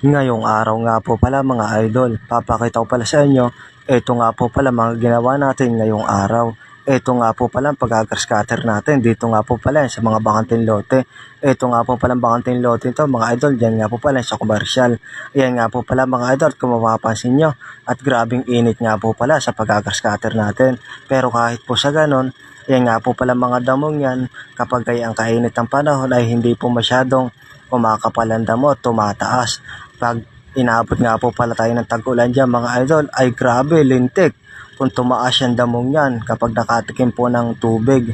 Ngayong araw nga po pala mga idol, papakita ko pala sa inyo, ito nga po pala mga ginawa natin ngayong araw. Ito nga po pala ang pag-grass cutter natin, dito nga po pala sa mga bakanting lote. Ito nga po pala ang bakanting lote ito mga idol, dyan nga po pala sa komersyal. Ayan nga po pala mga idol, kung mapapansin nyo, at grabing init nga po pala sa pag-grass cutter natin. Pero kahit po sa ganon, ayan nga po pala mga damong yan, kapag ay ang kainit ng panahon ay hindi po masyadong kumakapal ang damo, tumataas. Pag inaabot nga po pala tayo ng tag-ulan dyan mga idol, ay grabe, lintik. Kung tumaas yung damong yan kapag nakatikim po ng tubig.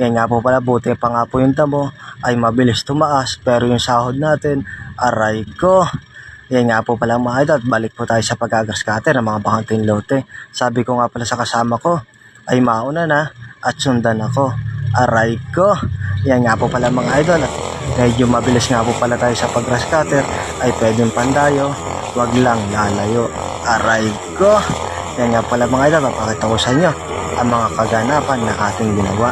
Yan nga po pala, buti pa nga po yung damo ay mabilis tumaas. Pero yung sahod natin, aray ko. Yan nga po pala mga idol, balik po tayo sa pag-grass cutter ng mga bakanting lote. Sabi ko nga pala sa kasama ko, ay mauna na at sundan ako. Aray ko. Yan nga po pala mga idol. Medyo mabilis nga po pala tayo sa pag-grass cutter ay pwedeng pandayo, wag lang lalayo. Aray ko. Yan nga pala mga idol, mapakita ko sa inyo ang mga kaganapan na ating ginawa.